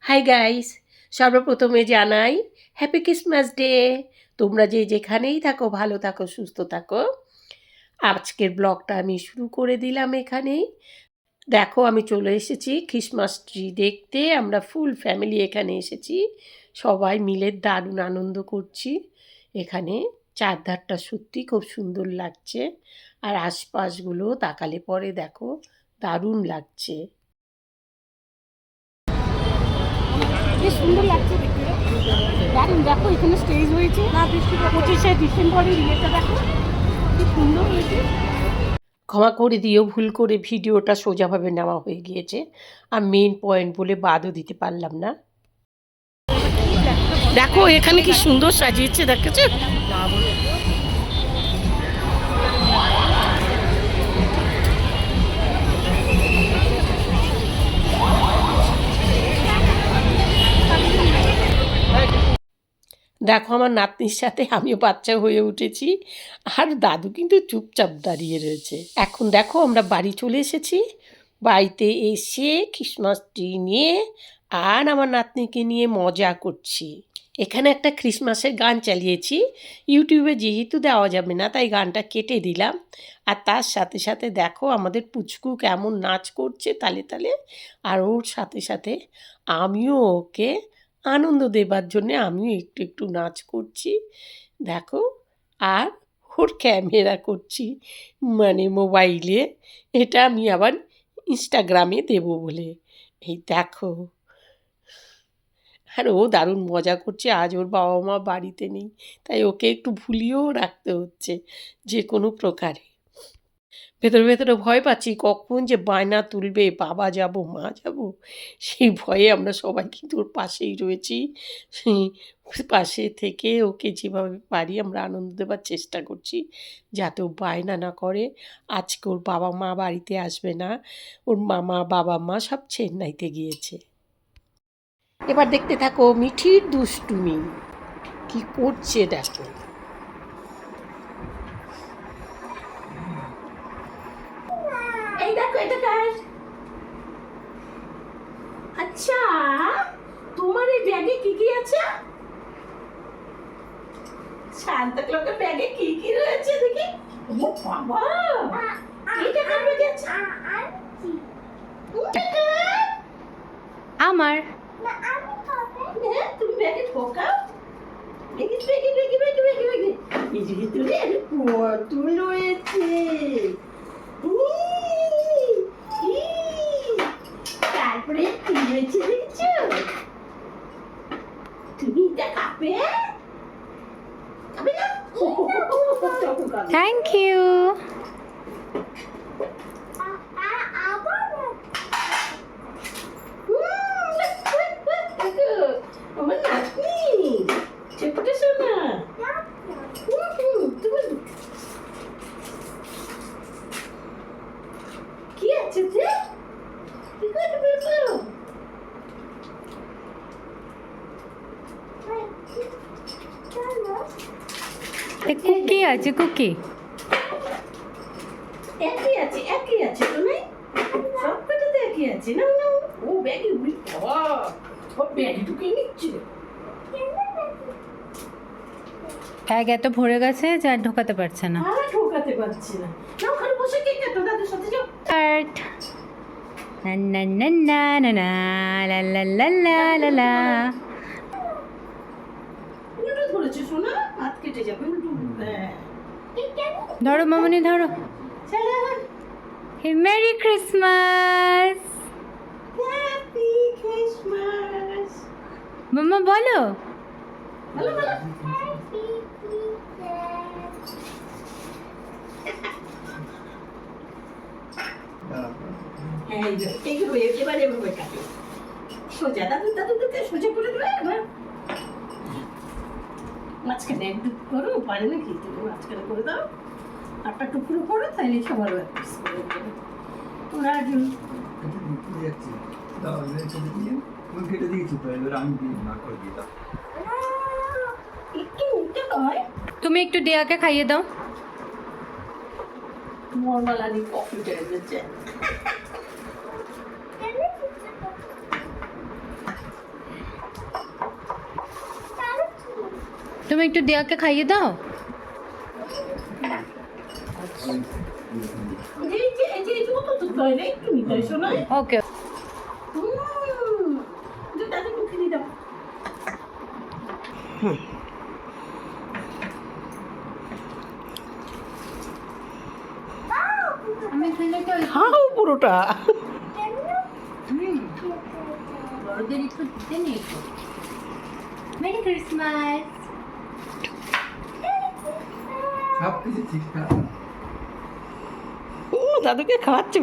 Hi guys, সর্বপ্রথমে জানাই happy Christmas day. তোমরা যে যেখানেই থাকো ভালো থাকো, সুস্থ থাকো। আজকের ব্লগটা আমি শুরু করে দিলাম এখানেই। দেখো আমি চলে এসেছি ক্রিসমাস ট্রি দেখতে। আমরা ফুল ফ্যামিলি এখানে এসেছি, সবাই মিলে দারুণ আনন্দ করছি। এখানে চারধারটা সত্যি খুব সুন্দর লাগছে, আর আশপাশগুলো তাকালে পরে দেখো দারুণ লাগছে। বেশ সুন্দর লাগছে দেখতে। দারুণ, দেখো এখানে স্টেজ হয়েছে না, 25শে ডিসেম্বরের ইয়েটা দেখো কি সুন্দর হয়েছে। ক্ষমা করে দিও, ভুল করে ভিডিওটা সোজাভাবে নেওয়া হয়ে গিয়েছে, আর মেন পয়েন্ট বলে বাদও দিতে পারলাম না। দেখো এখানে কি সুন্দর সাজিয়েছে, দেখেছো? দেখো আমার নাতনির সাথে আমিও বাচ্চা হয়ে উঠেছি, আর দাদু কিন্তু চুপচাপ দাঁড়িয়ে রয়েছে। এখন দেখো আমরা বাড়ি চলে এসেছি। বাড়িতে এসে ক্রিসমাস ট্রি নিয়ে আর আমার নাতনিকে নিয়ে মজা করছি। এখানে একটা ক্রিসমাসের গান চালিয়েছি, ইউটিউবে যেহেতু দেওয়া যাবে না তাই গানটা কেটে দিলাম। আর তার সাথে সাথে দেখো আমাদের পুচকু কেমন নাচ করছে তালে তালে, আর ওর সাথে সাথে আমিও ওকে আনন্দ দেবার জন্যে আমিও একটু একটু নাচ করছি দেখো। আর ওর ক্যামেরা করছি, মানে মোবাইলে। এটা আমি আবার ইনস্টাগ্রামে দেবো বলে। এই দেখো, আর ও দারুণ মজা করছে। আজ ওর বাবা মা বাড়িতে নেই, তাই ওকে একটু ভুলিয়েও রাখতে হচ্ছে যে কোনো প্রকারে। ভেতরে ভেতরে ভয় পাচ্ছি কখন যে বায়না তুলবে, বাবা যাব মা যাব, সেই ভয়ে আমরা সবাই কিন্তু ওর পাশেই রয়েছি। সেই পাশে থেকে ওকে যেভাবে পারি আমরা আনন্দ দেওয়ার চেষ্টা করছি, যাতে ও বায়না না করে। আজকে ওর বাবা মা বাড়িতে আসবে না, ওর মামা বাবা মা সব চেন্নাইতে গিয়েছে। এবার দেখতে থাকো মিঠির দুষ্টুমি কি করছে দেখো। এই দেখো এটা কার? আচ্ছা, তোমার এই ব্যাগে কি কি আছে? সান্তা ক্লজের ব্যাগে কি কি রয়েছে দেখি। ও বাবা, এটা কার ব্যাগে আছে? আমার হ্যাঁ, তুমি ব্যাগে ঢোকাও। ব্যাগে ব্যাগে ব্যাগে ব্যাগে ব্যাগে ব্যাগে এই যে ভিতরে কত রয়েছে। তারপরে কি রয়েছে দেখছো? তুমি এটা খাবে? খাবে না? Thank you. আমার নাতনি ছোট্ট সোনা। কি আছে যে? কি করবে বের কুকি আছে, কুকি। একই আছে, একই আছে তো নাই? সব কটাতে একই আছে না না। ও ব্যাগে উড়ি বাবা, ও ব্যাগে ঢুকিয়ে নিচ্ছে। ব্যাগ এত ভরে গেছে যা ঢোকাতে পারছে না। আর ঢোকাতে পারছি না। না ওখানে বসে কেক কাটো, দাদুর সাথে যাও। কাট। না না না না না না লা লা লা লা লা লা। উল্টো ধরেছে সোনা, হাত কেটে যাবে উল্টো। হ্যাঁ ধরো মামনি, ধরো। চলো। Merry Christmas. Happy Christmas. Mamma বলো। বলো বলো। হ্যাঁ এইগুলো এবারে এভাবে কাটো সোজা। দাদু দাদু দাদু সোজা করে দেবে। এবার মাঝখানে একটু করো, পারে না কি তুমি মাঝখানে করে দাও, আটটা টুকরো করো, তাইলে সবার এক পিস করে দেবে। ওরা একটু উঠে হয়। তুমি একটু ডিয়াকে খাইয়ে দাও। নর্মালি কফি টাইপের। তুমি একটু দিয়াকে খাইয়ে দাও। ওকে। আমি খাও পুরোটা। বড়দের একটু দিতে নেই তো। Merry Christmas. সব কিছু ঠিকঠাক। দাদুকে খাওয়াচ্ছে।